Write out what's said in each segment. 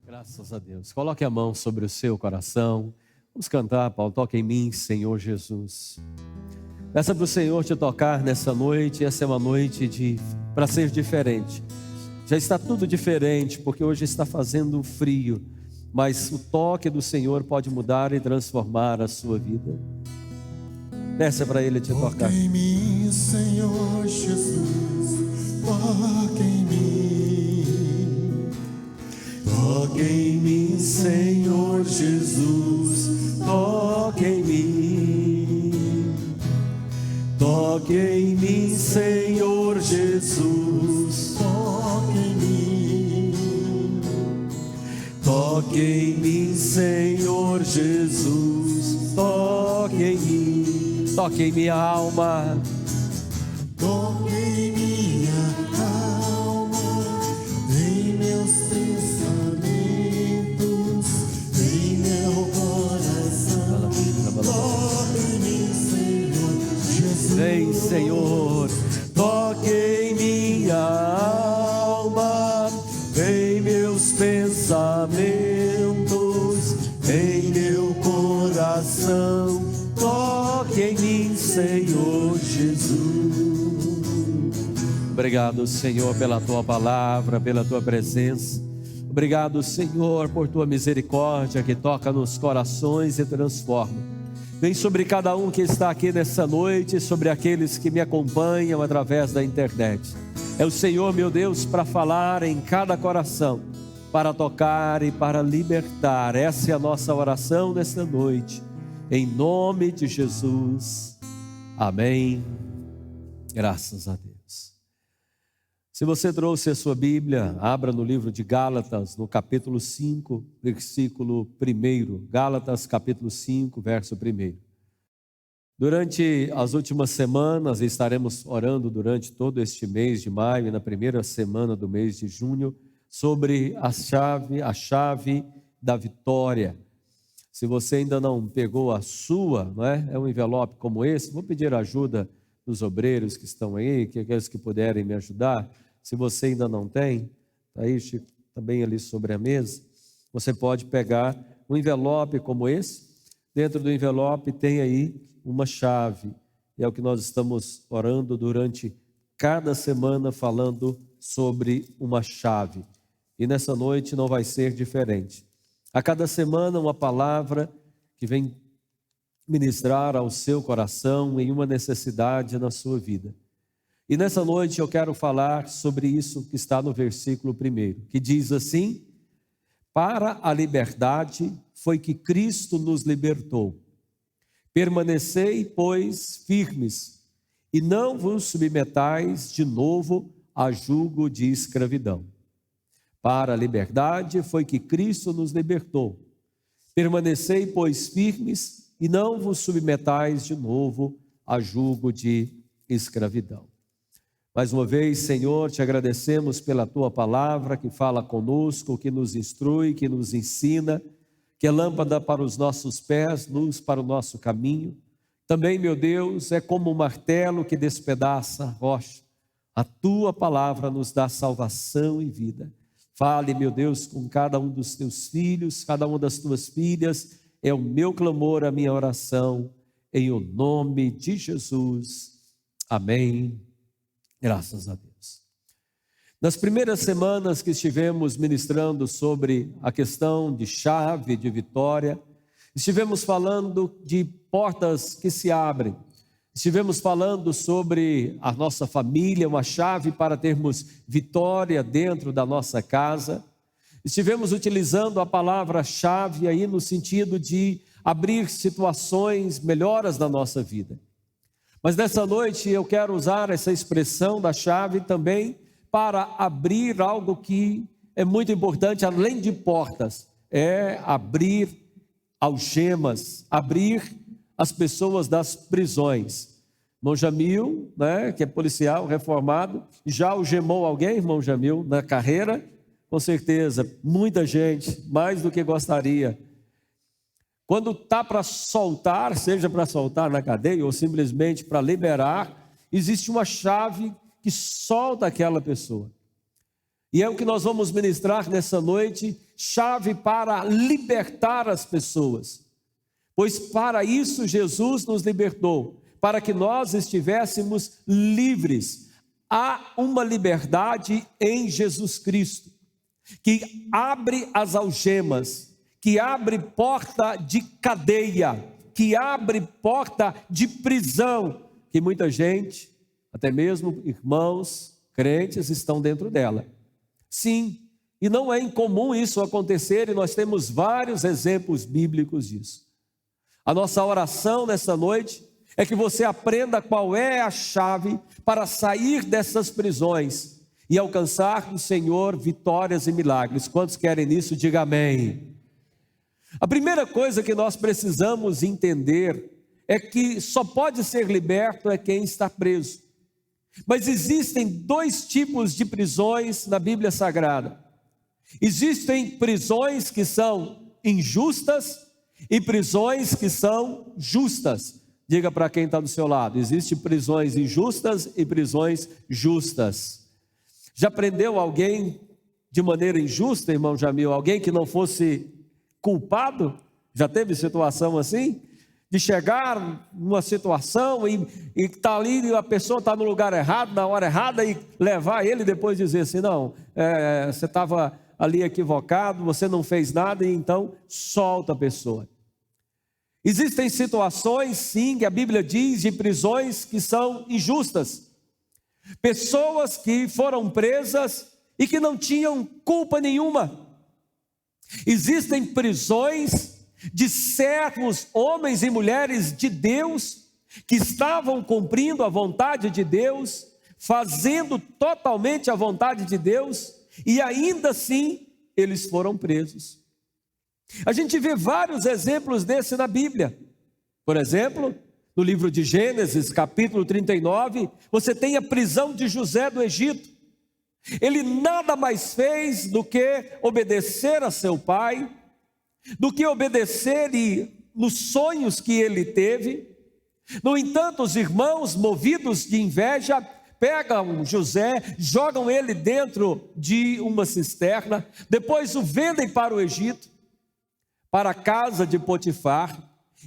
Graças a Deus. Coloque a mão sobre o seu coração. Vamos cantar, Paulo. Toca em mim, Senhor Jesus. Peça para o Senhor te tocar nessa noite. Essa é uma noite para ser diferente. Já está tudo diferente, porque hoje está fazendo frio. Mas o toque do Senhor pode mudar e transformar a sua vida. Peça para Ele te tocar. Toca em mim, Senhor Jesus. Toca em mim. Toca em mim, Senhor Jesus. Toca em mim. Toca em mim, Senhor Jesus. Toca em mim. Toca em mim, Senhor Jesus. Toca em mim. Toque em minha alma. Toque em minha alma, em meus pensamentos, em meu coração. Toque em mim, Senhor Jesus. Vem, Senhor. Toque em minha alma, em meus pensamentos, em meu coração. Toque em mim, Senhor Jesus. Obrigado, Senhor, pela Tua palavra, pela Tua presença. Obrigado, Senhor, por Tua misericórdia que toca nos corações e transforma. Vem sobre cada um que está aqui nessa noite, sobre aqueles que me acompanham através da internet. É o Senhor, meu Deus, para falar em cada coração, para tocar e para libertar. Essa é a nossa oração nesta noite. Em nome de Jesus, amém. Graças a Deus. Se você trouxe a sua Bíblia, abra no livro de Gálatas, no capítulo 5, versículo 1. Gálatas, capítulo 5, verso 1. Durante as últimas semanas, estaremos orando durante todo este mês de maio e na primeira semana do mês de junho, sobre a chave da vitória. Se você ainda não pegou a sua, não é? É um envelope como esse. Vou pedir ajuda dos obreiros que estão aí, que aqueles que puderem me ajudar. Se você ainda não tem, está aí, Chico, também ali sobre a mesa. Você pode pegar um envelope como esse. Dentro do envelope tem aí uma chave. E é o que nós estamos orando durante cada semana, falando sobre uma chave. E nessa noite não vai ser diferente. A cada semana uma palavra que vem ministrar ao seu coração em uma necessidade na sua vida. E nessa noite eu quero falar sobre isso que está no versículo 1, que diz assim: para a liberdade foi que Cristo nos libertou. Permanecei, pois, firmes, e não vos submetais de novo a jugo de escravidão. Para a liberdade foi que Cristo nos libertou. Permanecei, pois, firmes, e não vos submetais de novo a jugo de escravidão. Mais uma vez, Senhor, te agradecemos pela Tua palavra que fala conosco, que nos instrui, que nos ensina, que é lâmpada para os nossos pés, luz para o nosso caminho. Também, meu Deus, é como um martelo que despedaça a rocha. A Tua palavra nos dá salvação e vida. Fale, meu Deus, com cada um dos Teus filhos, cada uma das Tuas filhas. É o meu clamor, a minha oração, em o nome de Jesus. Amém. Graças a Deus. Nas primeiras semanas que estivemos ministrando sobre a questão de chave, de vitória, estivemos falando de portas que se abrem. Estivemos falando sobre a nossa família, uma chave para termos vitória dentro da nossa casa. Estivemos utilizando a palavra-chave aí no sentido de abrir situações melhoras na nossa vida. Mas nessa noite eu quero usar essa expressão da chave também para abrir algo que é muito importante, além de portas, é abrir algemas, abrir as pessoas das prisões. Irmão Jamil, né, que é policial reformado, já algemou alguém, irmão Jamil, na carreira? Com certeza, muita gente, mais do que gostaria. Quando está para soltar, seja para soltar na cadeia ou simplesmente para liberar, existe uma chave que solta aquela pessoa. E é o que nós vamos ministrar nessa noite, chave para libertar as pessoas. Pois para isso Jesus nos libertou, para que nós estivéssemos livres. Há uma liberdade em Jesus Cristo, que abre as algemas, que abre porta de cadeia, que abre porta de prisão, que muita gente, até mesmo irmãos, crentes, estão dentro dela. Sim, e não é incomum isso acontecer, e nós temos vários exemplos bíblicos disso. A nossa oração nessa noite é que você aprenda qual é a chave para sair dessas prisões e alcançar no Senhor vitórias e milagres. Quantos querem isso? Diga amém. A primeira coisa que nós precisamos entender é que só pode ser liberto é quem está preso. Mas existem dois tipos de prisões na Bíblia Sagrada. Existem prisões que são injustas e prisões que são justas. Diga para quem está do seu lado: existem prisões injustas e prisões justas. Já prendeu alguém de maneira injusta, irmão Jamil? Alguém que não fosse culpado? Já teve situação assim? De chegar numa situação e tá ali, a pessoa está no lugar errado, na hora errada, e levar ele depois dizer assim: não, você estava ali equivocado, você não fez nada, e então solta a pessoa. Existem situações, sim, que a Bíblia diz, de prisões que são injustas. Pessoas que foram presas e que não tinham culpa nenhuma. Existem prisões de servos, homens e mulheres de Deus, que estavam cumprindo a vontade de Deus, fazendo totalmente a vontade de Deus, e ainda assim eles foram presos. A gente vê vários exemplos desse na Bíblia. Por exemplo, no livro de Gênesis, capítulo 39, você tem a prisão de José do Egito. Ele nada mais fez do que obedecer a seu pai, do que obedecer nos sonhos que ele teve. No entanto, os irmãos, movidos de inveja, pegam José, jogam ele dentro de uma cisterna, depois o vendem para o Egito, para a casa de Potifar,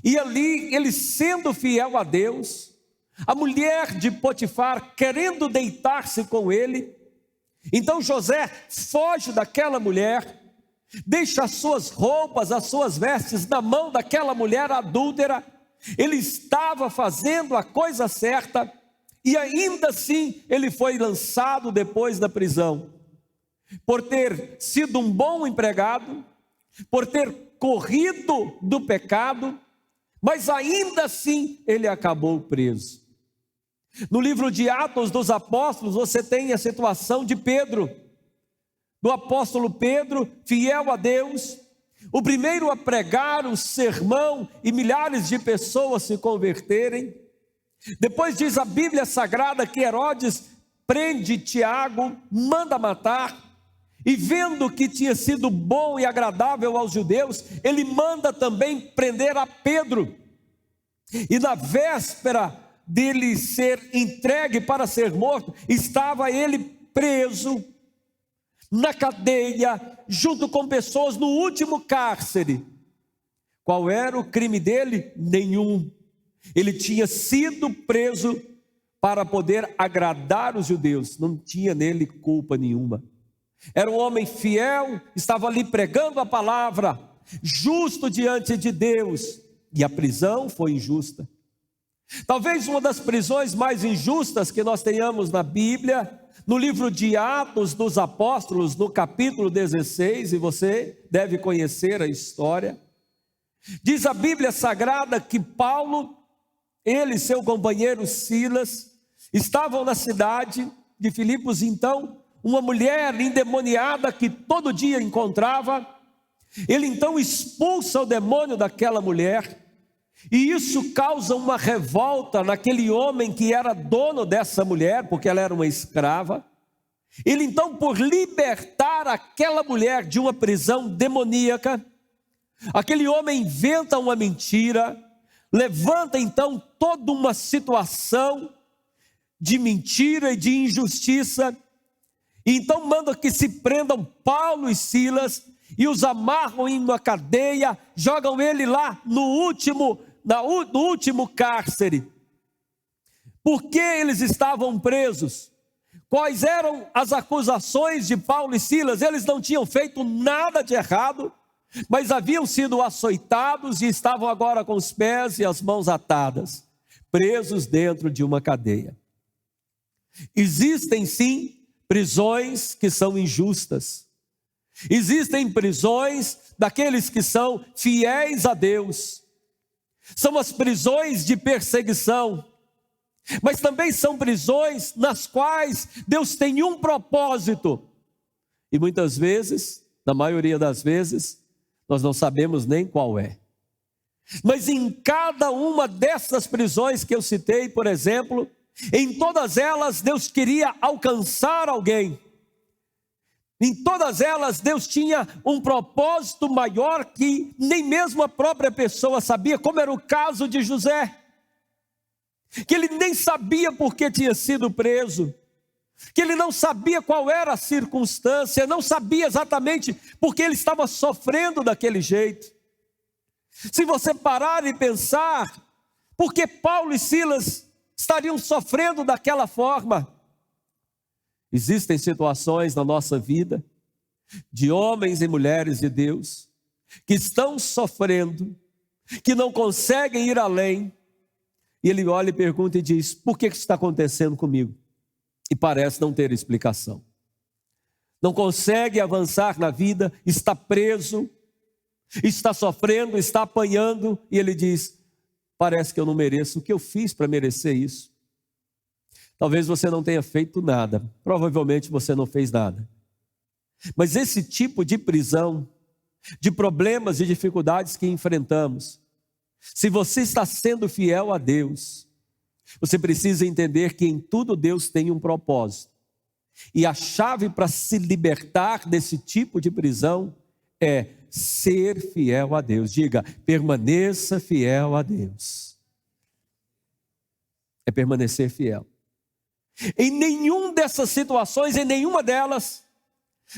e ali ele, sendo fiel a Deus, a mulher de Potifar querendo deitar-se com ele, então José foge daquela mulher, deixa as suas roupas, as suas vestes na mão daquela mulher adúltera. Ele estava fazendo a coisa certa, e ainda assim ele foi lançado depois da prisão, por ter sido um bom empregado, por ter corrido do pecado, mas ainda assim ele acabou preso. No livro de Atos dos Apóstolos, você tem a situação de Pedro, do apóstolo Pedro, fiel a Deus, o primeiro a pregar o sermão e milhares de pessoas se converterem. Depois diz a Bíblia Sagrada que Herodes prende Tiago, manda matar, e vendo que tinha sido bom e agradável aos judeus, ele manda também prender a Pedro. E na véspera dele ser entregue para ser morto, estava ele preso na cadeia, junto com pessoas no último cárcere. Qual era o crime dele? Nenhum. Ele tinha sido preso para poder agradar os judeus, não tinha nele culpa nenhuma. Era um homem fiel, estava ali pregando a palavra, justo diante de Deus, e a prisão foi injusta. Talvez uma das prisões mais injustas que nós tenhamos na Bíblia, no livro de Atos dos Apóstolos, no capítulo 16, e você deve conhecer a história. Diz a Bíblia Sagrada que Paulo, ele e seu companheiro Silas, estavam na cidade de Filipos. Então, uma mulher endemoniada que todo dia encontrava, ele então expulsa o demônio daquela mulher, e isso causa uma revolta naquele homem que era dono dessa mulher, porque ela era uma escrava. Ele então, por libertar aquela mulher de uma prisão demoníaca, aquele homem inventa uma mentira, levanta então toda uma situação de mentira e de injustiça, e então manda que se prendam Paulo e Silas, e os amarram em uma cadeia, jogam ele lá no último cárcere. Por que eles estavam presos? Quais eram as acusações de Paulo e Silas? Eles não tinham feito nada de errado, mas haviam sido açoitados e estavam agora com os pés e as mãos atadas, presos dentro de uma cadeia. Existem sim prisões que são injustas. Existem prisões daqueles que são fiéis a Deus. São as prisões de perseguição. Mas também são prisões nas quais Deus tem um propósito. E muitas vezes, na maioria das vezes, nós não sabemos nem qual é. Mas em cada uma dessas prisões que eu citei, por exemplo, em todas elas Deus queria alcançar alguém. Em todas elas Deus tinha um propósito maior que nem mesmo a própria pessoa sabia, como era o caso de José. Que ele nem sabia por que tinha sido preso, que ele não sabia qual era a circunstância, não sabia exatamente por que ele estava sofrendo daquele jeito. Se você parar e pensar, por que Paulo e Silas estariam sofrendo daquela forma? Existem situações na nossa vida, de homens e mulheres de Deus, que estão sofrendo, que não conseguem ir além, e ele olha e pergunta e diz: por que isso está acontecendo comigo? E parece não ter explicação. Não consegue avançar na vida, está preso, está sofrendo, está apanhando, e ele diz: parece que eu não mereço. O que eu fiz para merecer isso? Talvez você não tenha feito nada, provavelmente você não fez nada. Mas esse tipo de prisão, de problemas e dificuldades que enfrentamos, se você está sendo fiel a Deus, você precisa entender que em tudo Deus tem um propósito. E a chave para se libertar desse tipo de prisão é ser fiel a Deus. Diga: permaneça fiel a Deus. É permanecer fiel. Em nenhuma dessas situações, em nenhuma delas,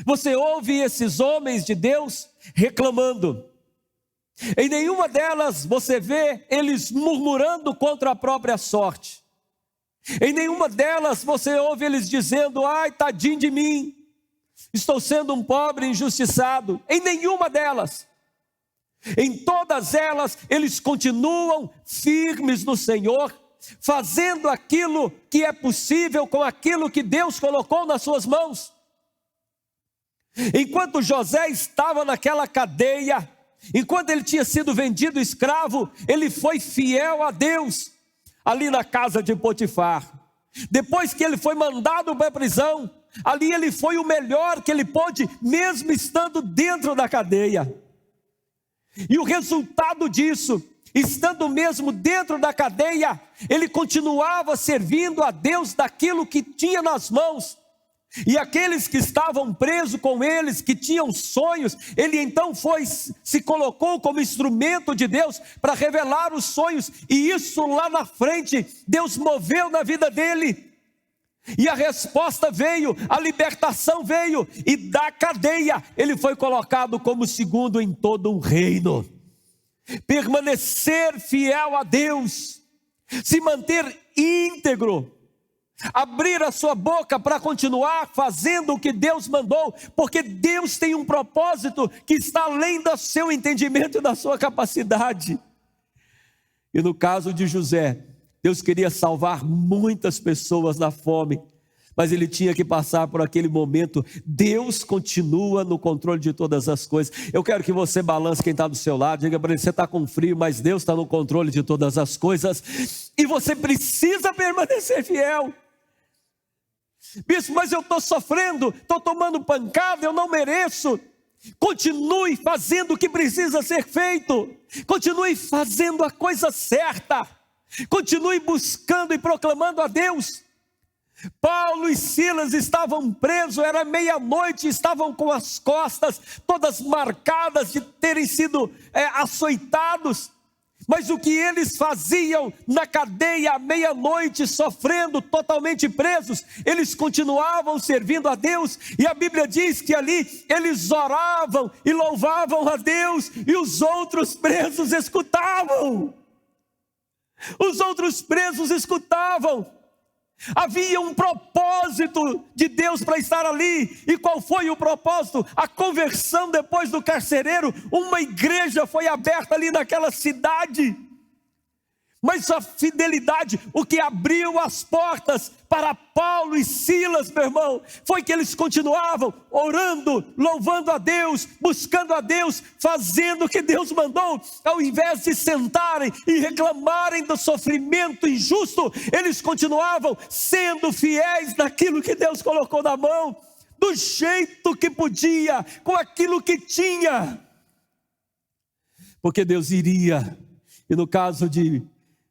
você ouve esses homens de Deus reclamando. Em nenhuma delas você vê eles murmurando contra a própria sorte. Em nenhuma delas você ouve eles dizendo: ai, tadinho de mim, estou sendo um pobre injustiçado. Em nenhuma delas. Em todas elas eles continuam firmes no Senhor, fazendo aquilo que é possível com aquilo que Deus colocou nas suas mãos. Enquanto José estava naquela cadeia, enquanto ele tinha sido vendido escravo, ele foi fiel a Deus, ali na casa de Potifar. Depois que ele foi mandado para a prisão, ali ele foi o melhor que ele pôde, mesmo estando dentro da cadeia. E o resultado disso, estando mesmo dentro da cadeia, ele continuava servindo a Deus daquilo que tinha nas mãos. E aqueles que estavam presos com eles, que tinham sonhos, ele então se colocou como instrumento de Deus para revelar os sonhos, e isso lá na frente, Deus moveu na vida dele, e a resposta veio, a libertação veio, e da cadeia, ele foi colocado como segundo em todo um reino. Permanecer fiel a Deus, se manter íntegro, abrir a sua boca para continuar fazendo o que Deus mandou, porque Deus tem um propósito que está além do seu entendimento e da sua capacidade. E no caso de José, Deus queria salvar muitas pessoas da fome, mas ele tinha que passar por aquele momento. Deus continua no controle de todas as coisas. Eu quero que você balance quem está do seu lado, diga para ele: você está com frio, mas Deus está no controle de todas as coisas, e você precisa permanecer fiel. Bispo, mas eu estou sofrendo, estou tomando pancada, eu não mereço. Continue fazendo o que precisa ser feito, continue fazendo a coisa certa, continue buscando e proclamando a Deus. Paulo e Silas estavam presos, era meia-noite, estavam com as costas todas marcadas de terem sido açoitados. Mas o que eles faziam na cadeia à meia-noite, sofrendo, totalmente presos, eles continuavam servindo a Deus, e a Bíblia diz que ali eles oravam e louvavam a Deus, e os outros presos escutavam. Os outros presos escutavam. Havia um propósito de Deus para estar ali. E qual foi o propósito? A conversão depois do carcereiro. Uma igreja foi aberta ali naquela cidade. Mas a fidelidade, o que abriu as portas para Paulo e Silas, meu irmão, foi que eles continuavam orando, louvando a Deus, buscando a Deus, fazendo o que Deus mandou. Ao invés de sentarem e reclamarem do sofrimento injusto, eles continuavam sendo fiéis naquilo que Deus colocou na mão, do jeito que podia, com aquilo que tinha. Porque Deus iria, e no caso de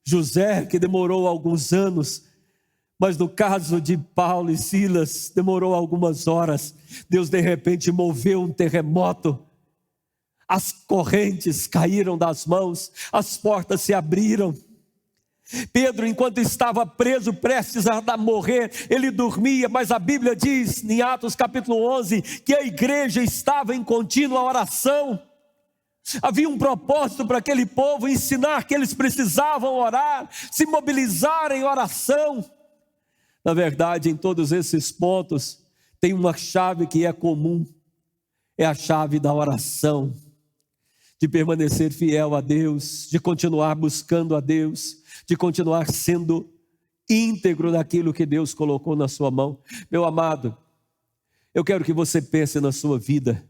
José, que demorou alguns anos, mas no caso de Paulo e Silas, demorou algumas horas. Deus de repente moveu um terremoto, as correntes caíram das mãos, as portas se abriram. Pedro, enquanto estava preso, prestes a morrer, ele dormia, mas a Bíblia diz, em Atos capítulo 11, que a igreja estava em contínua oração. Havia um propósito para aquele povo, ensinar que eles precisavam orar, se mobilizar em oração. Na verdade, em todos esses pontos, tem uma chave que é comum, é a chave da oração, de permanecer fiel a Deus, de continuar buscando a Deus, de continuar sendo íntegro naquilo que Deus colocou na sua mão. Meu amado, eu quero que você pense na sua vida.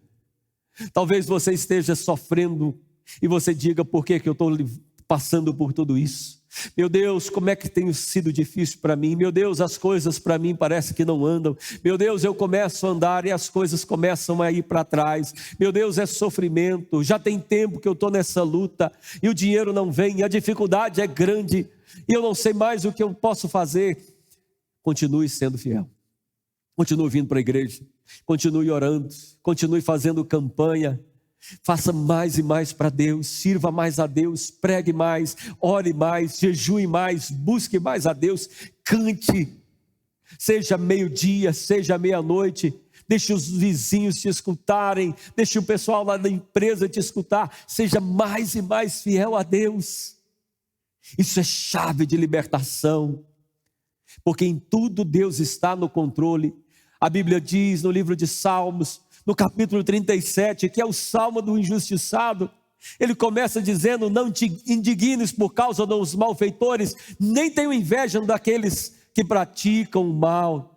Talvez você esteja sofrendo e você diga: por que eu estou passando por tudo isso? Meu Deus, como é que tem sido difícil para mim? Meu Deus, as coisas para mim parece que não andam. Meu Deus, eu começo a andar e as coisas começam a ir para trás. Meu Deus, é sofrimento, já tem tempo que eu estou nessa luta e o dinheiro não vem, a dificuldade é grande e eu não sei mais o que eu posso fazer. Continue sendo fiel. Continue vindo para a igreja, continue orando, continue fazendo campanha, faça mais e mais para Deus, sirva mais a Deus, pregue mais, ore mais, jejue mais, busque mais a Deus, cante, seja meio-dia, seja meia-noite, deixe os vizinhos te escutarem, deixe o pessoal lá da empresa te escutar, seja mais e mais fiel a Deus. Isso é chave de libertação, porque em tudo Deus está no controle. A Bíblia diz no livro de Salmos, no capítulo 37, que é o salmo do injustiçado. Ele começa dizendo: não te indignes por causa dos malfeitores, nem tenho inveja daqueles que praticam o mal.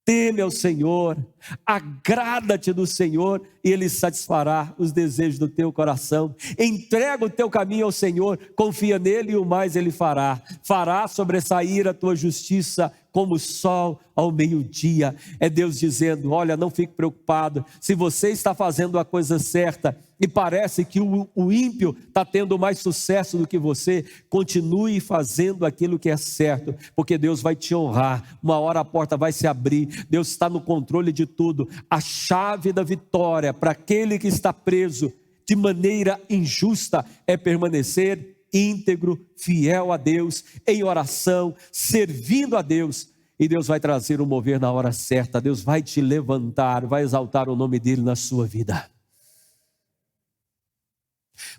Teme ao Senhor, agrada-te do Senhor e Ele satisfará os desejos do teu coração. Entrega o teu caminho ao Senhor, confia nele e o mais Ele fará. Fará sobressair a tua justiça como o sol ao meio-dia. É Deus dizendo: olha, não fique preocupado, se você está fazendo a coisa certa e parece que o ímpio está tendo mais sucesso do que você, continue fazendo aquilo que é certo, porque Deus vai te honrar, uma hora a porta vai se abrir, Deus está no controle de tudo. A chave da vitória para aquele que está preso de maneira injusta é permanecer íntegro, fiel a Deus, em oração, servindo a Deus, e Deus vai trazer o mover na hora certa. Deus vai te levantar, vai exaltar o nome dele na sua vida.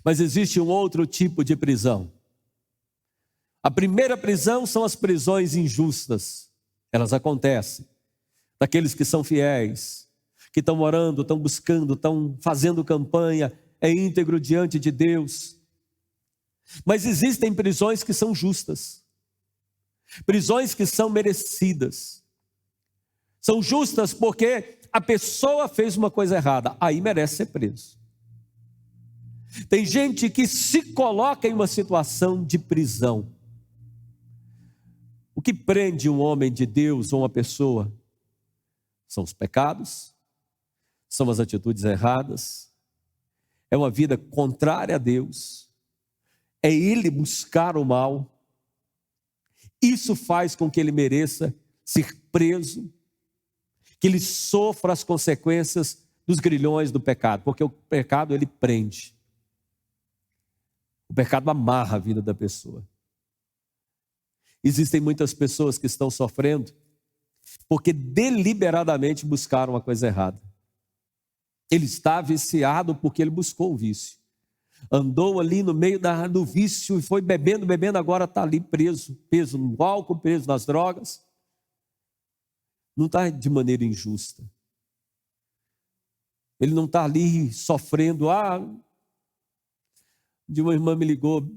Mas existe um outro tipo de prisão. A primeira prisão são as prisões injustas. Elas acontecem daqueles que são fiéis, que estão orando, estão buscando, estão fazendo campanha, é íntegro diante de Deus. Mas existem prisões que são justas, prisões que são merecidas. São justas porque a pessoa fez uma coisa errada, aí merece ser preso. Tem gente que se coloca em uma situação de prisão. O que prende um homem de Deus ou uma pessoa são os pecados, são as atitudes erradas, é uma vida contrária a Deus, é ele buscar o mal. Isso faz com que ele mereça ser preso, que ele sofra as consequências dos grilhões do pecado, porque o pecado ele prende. O pecado amarra a vida da pessoa. Existem muitas pessoas que estão sofrendo porque deliberadamente buscaram a coisa errada. Ele está viciado porque ele buscou o vício. Andou ali no meio do vício e foi bebendo, agora está ali preso no álcool, preso nas drogas. Não está de maneira injusta. Ele não está ali sofrendo. De uma irmã me ligou: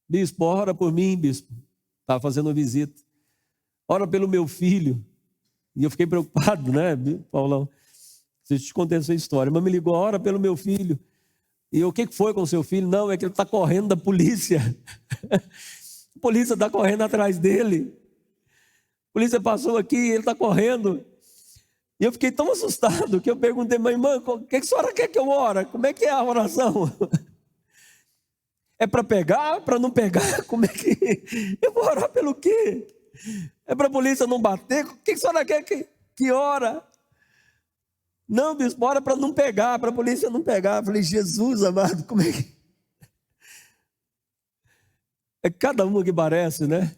bispo, ora por mim, bispo. Estava fazendo uma visita. Ora pelo meu filho. E eu fiquei preocupado, né, Paulão? Se eu te contei essa história. Mas me ligou: ora pelo meu filho. E eu: o que foi com o seu filho? Não, é que ele está correndo da polícia. A polícia está correndo atrás dele. A polícia passou aqui e ele está correndo. E eu fiquei tão assustado que eu perguntei: mas irmã, o que a senhora quer que eu ore? Como é que é a oração? É para pegar? Para não pegar? Como é que... Eu vou orar pelo quê? É para a polícia não bater? O que a senhora quer que ora? Não, bispo, ora para não pegar, para a polícia não pegar. Eu falei: Jesus amado, como é que... É cada uma que parece, né?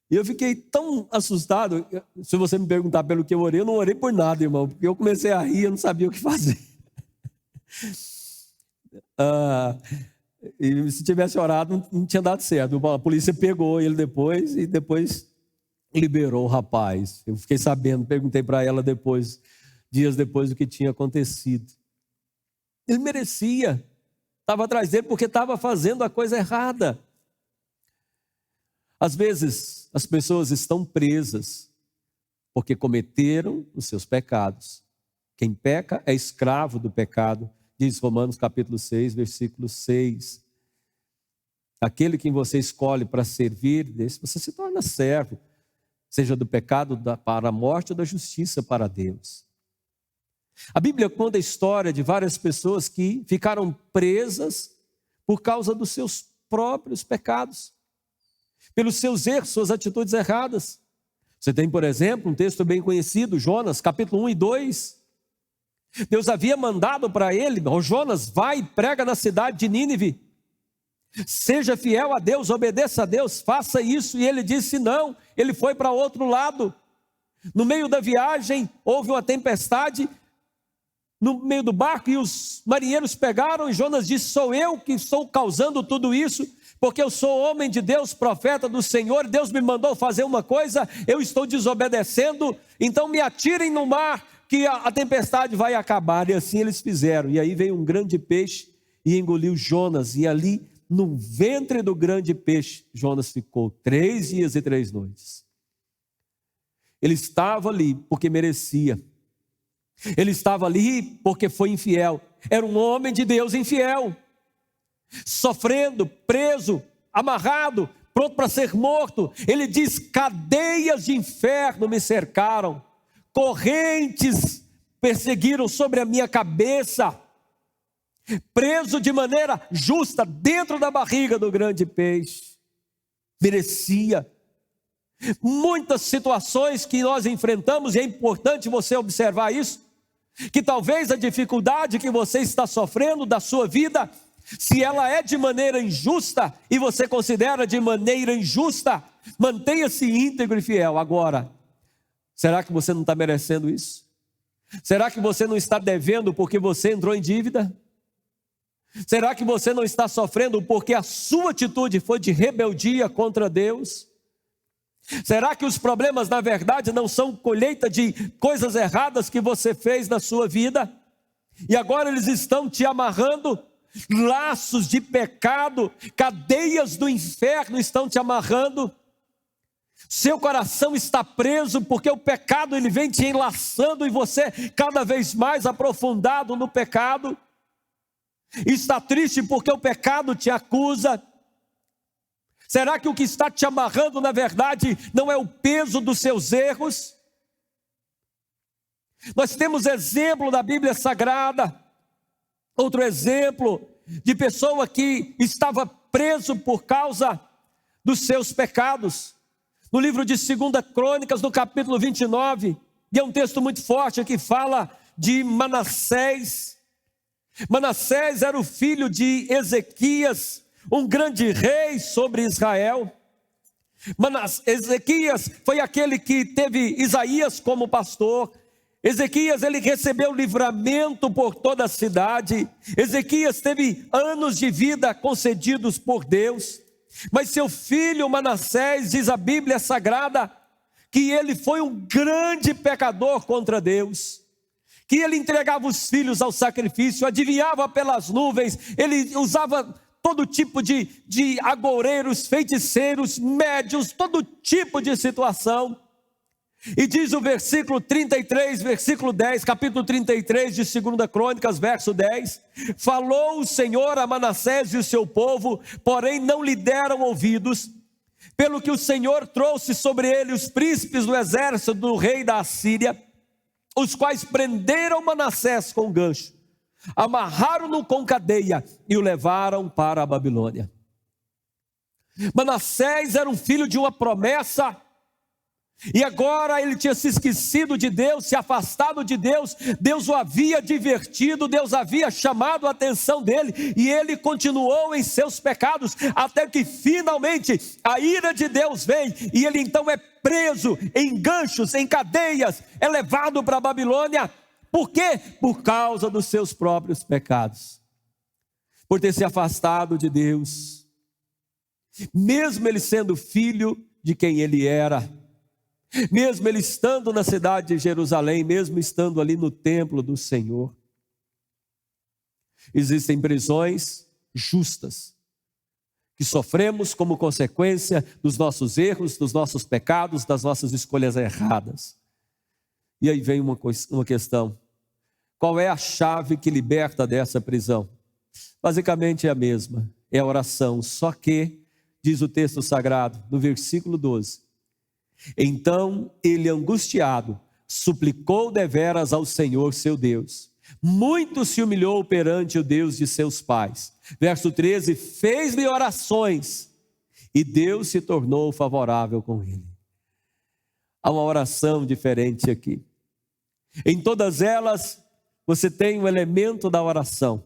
E eu fiquei tão assustado. Se você me perguntar pelo que eu orei não orei por nada, irmão, porque eu comecei a rir, eu não sabia o que fazer. E se tivesse orado, não tinha dado certo. A polícia pegou ele depois e depois liberou o rapaz. Eu fiquei sabendo, perguntei para ela depois, dias depois, o que tinha acontecido. Ele merecia. Estava atrás dele porque estava fazendo a coisa errada. Às vezes, as pessoas estão presas porque cometeram os seus pecados. Quem peca é escravo do pecado, diz Romanos capítulo 6, versículo 6. Aquele que você escolhe para servir, você se torna servo, seja do pecado para a morte ou da justiça para Deus. A Bíblia conta a história de várias pessoas que ficaram presas por causa dos seus próprios pecados, pelos seus erros, suas atitudes erradas. Você tem, por exemplo, um texto bem conhecido, Jonas, capítulo 1 e 2. Deus havia mandado para ele: Jonas, vai e prega na cidade de Nínive. Seja fiel a Deus, obedeça a Deus, faça isso. E ele disse não, ele foi para outro lado. No meio da viagem, houve uma tempestade no meio do barco e os marinheiros pegaram, e Jonas disse: sou eu que estou causando tudo isso, porque eu sou homem de Deus, profeta do Senhor, Deus me mandou fazer uma coisa, eu estou desobedecendo, então me atirem no mar, que a tempestade vai acabar. E assim eles fizeram. E aí veio um grande peixe e engoliu Jonas, e ali no ventre do grande peixe Jonas ficou 3 dias e 3 noites. Ele estava ali porque merecia. Ele estava ali porque foi infiel. Era um homem de Deus infiel, sofrendo, preso, amarrado, pronto para ser morto. Ele diz: cadeias de inferno me cercaram, correntes perseguiram sobre a minha cabeça, preso de maneira justa dentro da barriga do grande peixe. Merecia. Muitas situações que nós enfrentamos, e é importante você observar isso, que talvez a dificuldade que você está sofrendo da sua vida, se ela é de maneira injusta e você considera de maneira injusta, mantenha-se íntegro e fiel. Agora, será que você não está merecendo isso? Será que você não está devendo porque você entrou em dívida? Será que você não está sofrendo porque a sua atitude foi de rebeldia contra Deus? Será que os problemas, na verdade, não são colheita de coisas erradas que você fez na sua vida? E agora eles estão te amarrando, laços de pecado, cadeias do inferno estão te amarrando. Seu coração está preso porque o pecado ele vem te enlaçando e você cada vez mais aprofundado no pecado. Está triste porque o pecado te acusa. Será que o que está te amarrando, na verdade, não é o peso dos seus erros? Nós temos exemplo da Bíblia Sagrada, outro exemplo de pessoa que estava preso por causa dos seus pecados. No livro de 2 Crônicas, no capítulo 29, e é um texto muito forte que fala de Manassés. Manassés era o filho de Ezequias, um grande rei sobre Israel. Ezequias foi aquele que teve Isaías como pastor. Ezequias, ele recebeu livramento por toda a cidade. Ezequias teve anos de vida concedidos por Deus. Mas seu filho Manassés, diz a Bíblia Sagrada, que ele foi um grande pecador contra Deus, que ele entregava os filhos ao sacrifício, adivinhava pelas nuvens, ele usava todo tipo de agoureiros, feiticeiros, médios, todo tipo de situação. E diz o versículo 33, versículo 10, capítulo 33 de 2 Crônicas, verso 10: falou o Senhor a Manassés e o seu povo, porém não lhe deram ouvidos, pelo que o Senhor trouxe sobre ele os príncipes do exército do rei da Assíria, os quais prenderam Manassés com gancho, amarraram-no com cadeia e o levaram para a Babilônia. Manassés era um filho de uma promessa, e agora ele tinha se esquecido de Deus, se afastado de Deus. Deus o havia divertido, Deus havia chamado a atenção dele, e ele continuou em seus pecados, até que finalmente a ira de Deus vem, e ele então é preso em ganchos, em cadeias, é levado para a Babilônia. Por quê? Por causa dos seus próprios pecados, por ter se afastado de Deus, mesmo ele sendo filho de quem ele era, mesmo ele estando na cidade de Jerusalém, mesmo estando ali no templo do Senhor. Existem prisões justas, que sofremos como consequência dos nossos erros, dos nossos pecados, das nossas escolhas erradas. E aí vem uma questão: qual é a chave que liberta dessa prisão? Basicamente é a mesma, é a oração, só que, diz o texto sagrado, no versículo 12, então ele, angustiado, suplicou deveras ao Senhor seu Deus, muito se humilhou perante o Deus de seus pais. Verso 13, fez-lhe orações, e Deus se tornou favorável com ele. Há uma oração diferente aqui. Em todas elas, você tem um elemento da oração.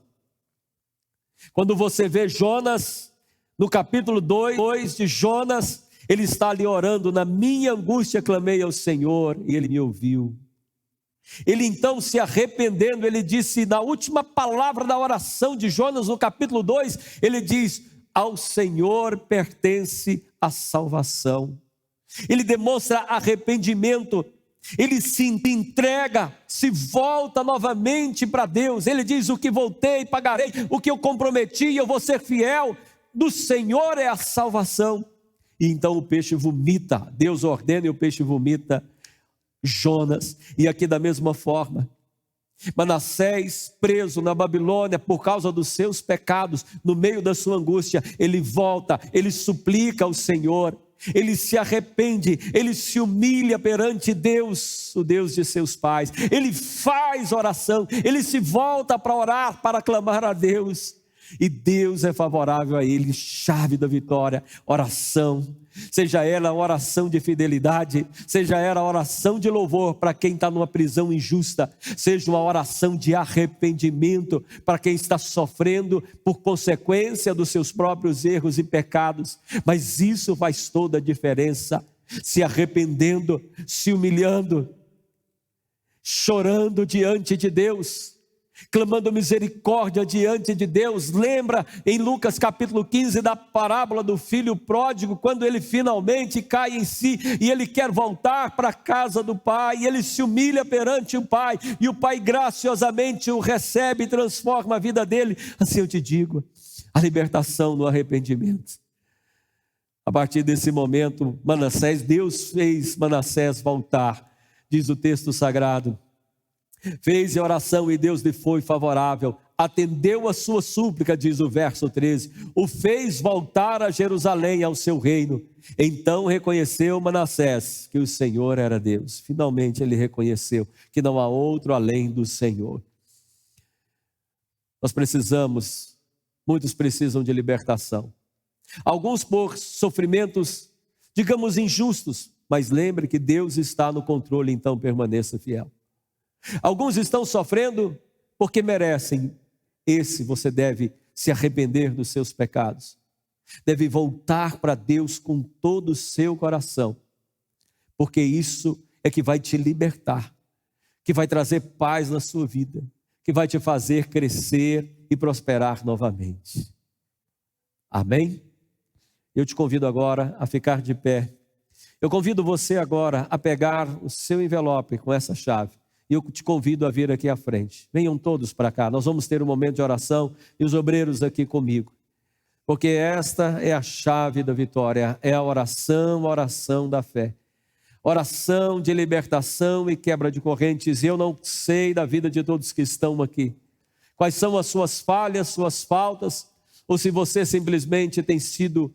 Quando você vê Jonas, no capítulo 2 de Jonas, ele está ali orando: na minha angústia clamei ao Senhor e ele me ouviu. Ele então, se arrependendo, ele disse, na última palavra da oração de Jonas, no capítulo 2, ele diz: ao Senhor pertence a salvação. Ele demonstra arrependimento, ele se entrega, se volta novamente para Deus. Ele diz: o que voltei, pagarei, o que eu comprometi, eu vou ser fiel. Do Senhor é a salvação. E então o peixe vomita, Deus ordena e o peixe vomita Jonas. E aqui da mesma forma, Manassés, preso na Babilônia por causa dos seus pecados, no meio da sua angústia, ele volta, ele suplica ao Senhor, ele se arrepende, ele se humilha perante Deus, o Deus de seus pais, ele faz oração, ele se volta para orar, para clamar a Deus, e Deus é favorável a ele. Chave da vitória, oração, seja ela oração de fidelidade, seja ela oração de louvor para quem está numa prisão injusta, seja uma oração de arrependimento para quem está sofrendo por consequência dos seus próprios erros e pecados. Mas isso faz toda a diferença, se arrependendo, se humilhando, chorando diante de Deus, clamando misericórdia diante de Deus. Lembra em Lucas capítulo 15 da parábola do filho pródigo, quando ele finalmente cai em si e ele quer voltar para a casa do pai, e ele se humilha perante o pai, e o pai graciosamente o recebe e transforma a vida dele. Assim eu te digo, a libertação no arrependimento. A partir desse momento, Manassés, Deus fez Manassés voltar, diz o texto sagrado. Fez a oração e Deus lhe foi favorável, atendeu a sua súplica, diz o verso 13, o fez voltar a Jerusalém, ao seu reino. Então reconheceu Manassés que o Senhor era Deus. Finalmente ele reconheceu que não há outro além do Senhor. Nós precisamos, muitos precisam de libertação, alguns por sofrimentos, digamos, injustos, mas lembre que Deus está no controle, então permaneça fiel. Alguns estão sofrendo porque merecem. Esse você deve se arrepender dos seus pecados. deve voltar para Deus com todo o seu coração, porque isso é que vai te libertar, que vai trazer paz na sua vida, que vai te fazer crescer e prosperar novamente. Amém? Eu te convido agora a ficar de pé. Eu convido você agora a pegar o seu envelope com essa chave. E eu te convido a vir aqui à frente. Venham todos para cá. Nós vamos ter um momento de oração e os obreiros aqui comigo. Porque esta é a chave da vitória. É a oração da fé. Oração de libertação e quebra de correntes. Eu não sei da vida de todos que estão aqui quais são as suas falhas, suas faltas, ou se você simplesmente tem sido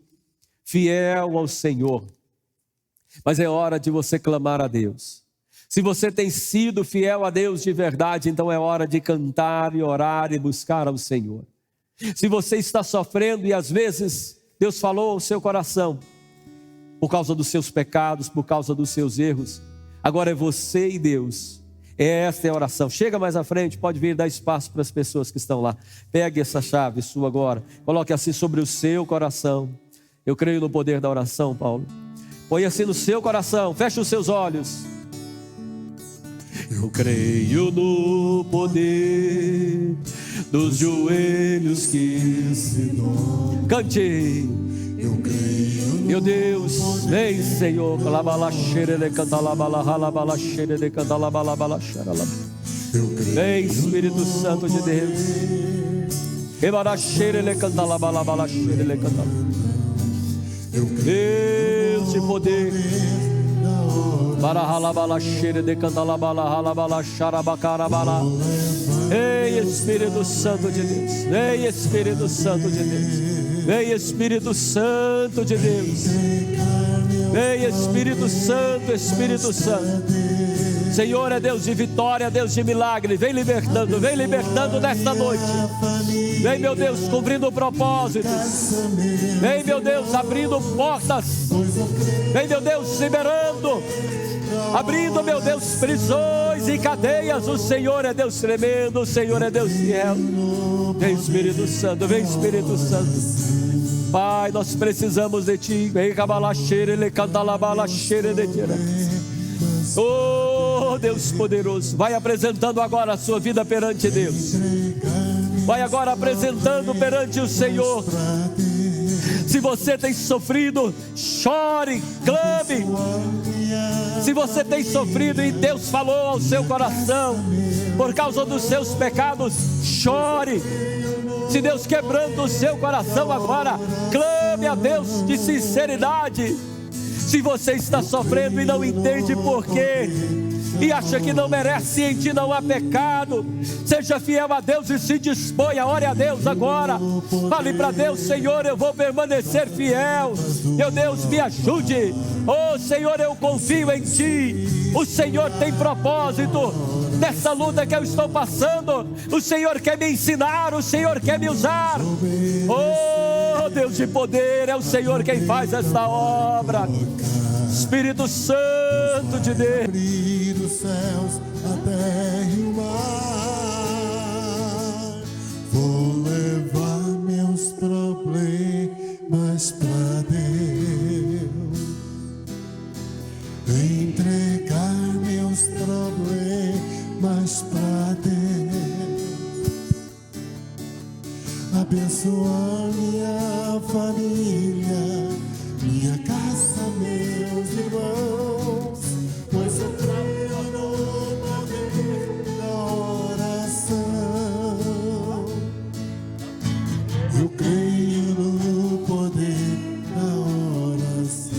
fiel ao Senhor. Mas é hora de você clamar a Deus. Se você tem sido fiel a Deus de verdade, então é hora de cantar e orar e buscar ao Senhor. Se você está sofrendo e às vezes Deus falou ao seu coração, por causa dos seus pecados, por causa dos seus erros, agora é você e Deus. Esta é a oração. Chega mais à frente, pode vir dar espaço para as pessoas que estão lá. Pegue essa chave sua agora, coloque assim sobre o seu coração. Eu creio no poder da oração, Paulo. Põe assim no seu coração, feche os seus olhos. Eu creio no poder dos joelhos que se dobram. Cante. Eu creio. Meu Deus, vem, Senhor. Vem, Espírito Santo de Deus. Deus de poder. Ei, Espírito Santo de Deus. Vem, Espírito Santo de Deus. Vem, Espírito Santo de Deus. Vem, Espírito Santo, Espírito Santo. Senhor é Deus de vitória, Deus de milagre. Vem libertando nesta noite. Vem, meu Deus, cumprindo propósitos. Vem, meu Deus, abrindo portas. Vem, meu Deus, liberando, abrindo, meu Deus, prisões e cadeias. O Senhor é Deus tremendo, o Senhor é Deus fiel. Vem, Espírito Santo, vem, Espírito Santo. Pai, nós precisamos de Ti. Vem, oh, Deus poderoso, vai apresentando agora a sua vida perante Deus. Vai agora apresentando perante o Senhor. Se você tem sofrido, chore, clame. Se você tem sofrido e Deus falou ao seu coração por causa dos seus pecados, chore. Se Deus quebrando o seu coração agora, clame a Deus de sinceridade. Se você está sofrendo e não entende por quê, e acha que não merece, em ti não há pecado, seja fiel a Deus e se disponha. Ore a Deus agora. Fale para Deus: Senhor, eu vou permanecer fiel. Meu Deus, me ajude. Oh Senhor, eu confio em Ti. O Senhor tem propósito nessa luta que eu estou passando. O Senhor quer me ensinar, o Senhor quer me usar. Oh Deus de poder, é o Senhor quem faz esta obra. Espírito Santo de Deus. Abrir os céus, a terra e o mar. Vou levar meus problemas pra Deus. Entregar meus problemas pra Deus. Abençoar minha família, minha casa, meus irmãos, pois eu creio no poder da oração. Eu creio no poder da oração.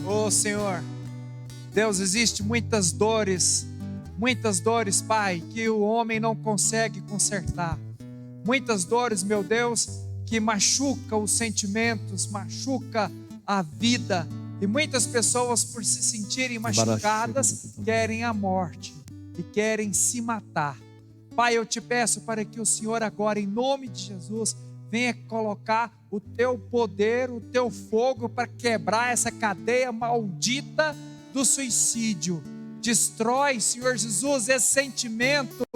Oh Senhor, Deus, existe muitas dores, Pai, que o homem não consegue consertar. Muitas dores, meu Deus, que machuca os sentimentos, machuca a vida. E muitas pessoas, por se sentirem machucadas, querem a morte e querem se matar. Pai, eu te peço para que o Senhor agora, em nome de Jesus, venha colocar o teu poder, o teu fogo para quebrar essa cadeia maldita do suicídio. Destrói, Senhor Jesus, esse sentimento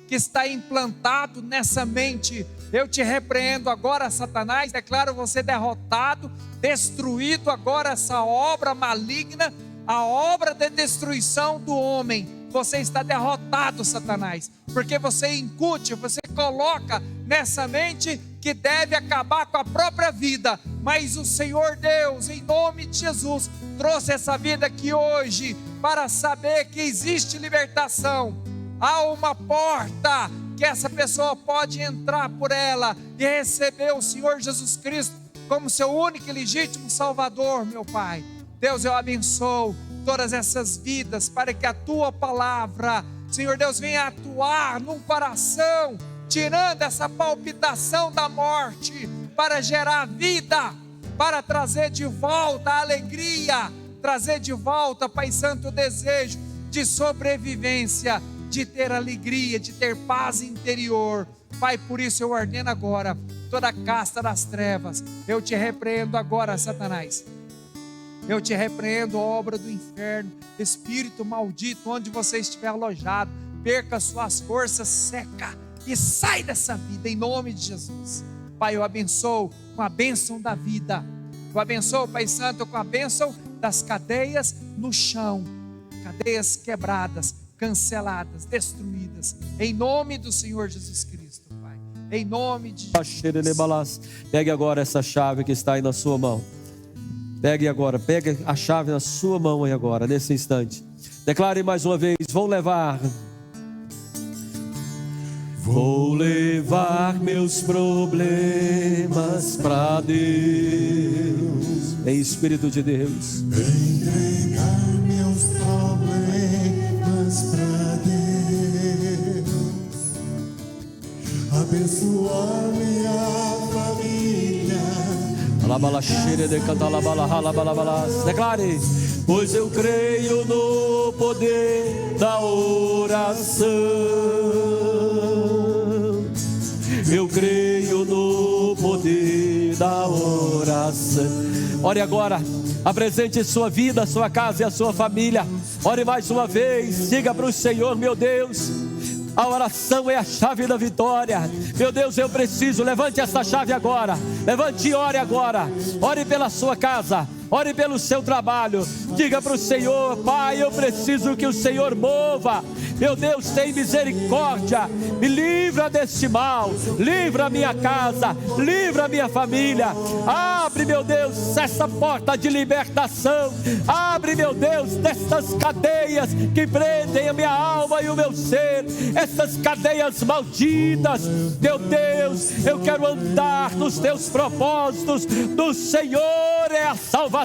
que está implantado nessa mente. Eu te repreendo agora, Satanás, declaro você derrotado, destruído agora essa obra maligna, a obra de destruição do homem. Você está derrotado, Satanás, porque você incute, você coloca nessa mente que deve acabar com a própria vida, mas o Senhor Deus, em nome de Jesus, trouxe essa vida aqui hoje para saber que existe libertação. Há uma porta que essa pessoa pode entrar por ela e receber o Senhor Jesus Cristo como seu único e legítimo Salvador, meu Pai. Deus, eu abençoo todas essas vidas para que a Tua palavra, Senhor Deus, venha atuar num coração, tirando essa palpitação da morte, para gerar vida, para trazer de volta a alegria, trazer de volta, Pai Santo, o desejo de sobrevivência, de ter alegria, de ter paz interior. Pai, por isso eu ordeno agora toda a casta das trevas. Eu te repreendo agora, Satanás. Eu te repreendo, obra do inferno, espírito maldito, onde você estiver alojado, perca suas forças, seca e sai dessa vida em nome de Jesus. Pai, eu abençoo com a bênção da vida. Eu abençoo, Pai Santo, com a bênção das cadeias no chão, cadeias quebradas, canceladas, destruídas, em nome do Senhor Jesus Cristo, Pai, em nome de Jesus. Pegue agora essa chave que está aí na sua mão. Pegue agora, pegue a chave na sua mão aí agora, nesse instante. Declare mais uma vez: vou levar meus problemas para Deus. Em Espírito de Deus. Entregar meus problemas para Deus. Abençoar minha família. Declare: pois eu creio no poder da oração. Eu creio no poder da oração. Ore agora, apresente sua vida, sua casa e a sua família. Ore mais uma vez, diga para o Senhor: meu Deus, a oração é a chave da vitória. Meu Deus, eu preciso. Levante essa chave agora. Levante e ore agora. Ore pela sua casa. Ore pelo seu trabalho. Diga para o Senhor: Pai, eu preciso que o Senhor mova. Meu Deus, tem misericórdia. Me livra deste mal. Livra a minha casa. Livra a minha família. Abre, meu Deus, essa porta de libertação. Abre, meu Deus, destas cadeias que prendem a minha alma e o meu ser. Essas cadeias malditas. Meu Deus, eu quero andar nos teus propósitos. Do Senhor é a salvação.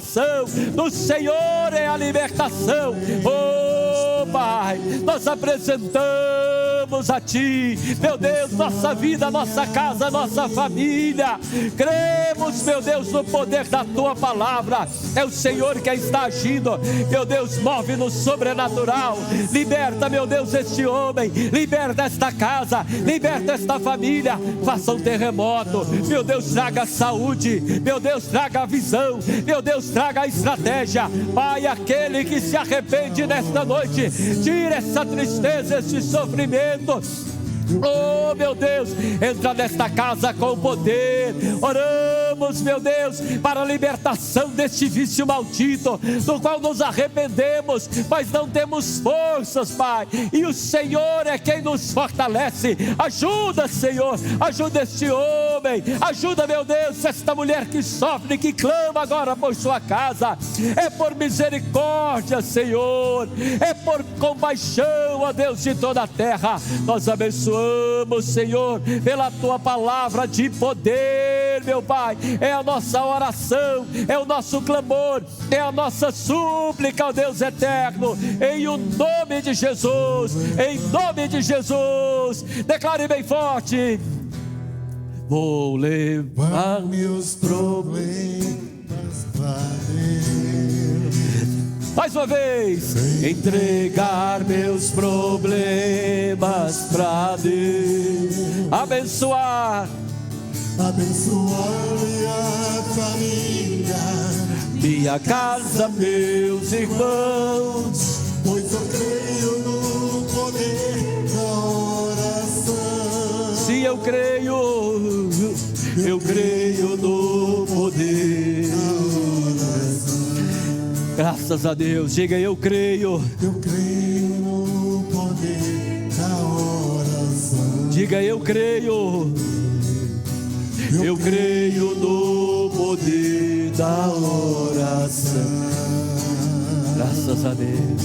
Do Senhor é a libertação. Oh, Pai, nós apresentamos a Ti, meu Deus, nossa vida, nossa casa, nossa família. Cremos, meu Deus, no poder da Tua palavra. É o Senhor que está agindo. Meu Deus, move no sobrenatural. Liberta, meu Deus, este homem. Liberta esta casa. Liberta esta família. Faça um terremoto. Meu Deus, traga saúde. Meu Deus, traga a visão. Meu Deus, traga a estratégia. Pai, aquele que se arrepende nesta noite, tira essa tristeza, esse sofrimento. Oh, meu Deus, entra nesta casa com poder. Oramos, meu Deus, para a libertação deste vício maldito, do qual nos arrependemos, mas não temos forças, Pai, e o Senhor é quem nos fortalece. Ajuda, Senhor, ajuda este homem. Ajuda, meu Deus, esta mulher que sofre, que clama agora por sua casa. É por misericórdia, Senhor, é por compaixão, ó Deus de toda a terra. Nós abençoamos, Senhor, pela Tua palavra de poder, meu Pai. É a nossa oração, é o nosso clamor, é a nossa súplica, ó Deus eterno, em o nome de Jesus, em nome de Jesus. Declare bem forte: vou levar meus problemas para Deus. mais uma vez, entregar meus problemas para Deus. Abençoar minha família, minha casa, meus irmãos. pois eu creio no poder da oração. creio no poder. Graças a Deus, diga eu creio. Eu creio no poder da oração. Diga eu creio. Eu creio no poder da oração. Graças a Deus.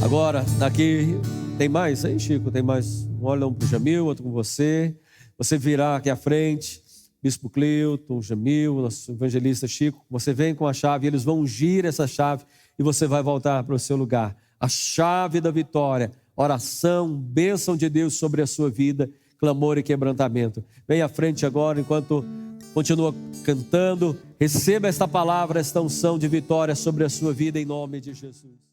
Agora, daqui tem mais aí, Chico? Tem mais? Olha um para o Jamil, outro com você. Você virá aqui à frente. Bispo Cleuton, Jamil, nosso evangelista Chico, você vem com a chave, eles vão ungir essa chave e você vai voltar para o seu lugar. A chave da vitória, oração, bênção de Deus sobre a sua vida, clamor e quebrantamento. Vem à frente agora, enquanto continua cantando, receba esta palavra, esta unção de vitória sobre a sua vida, em nome de Jesus.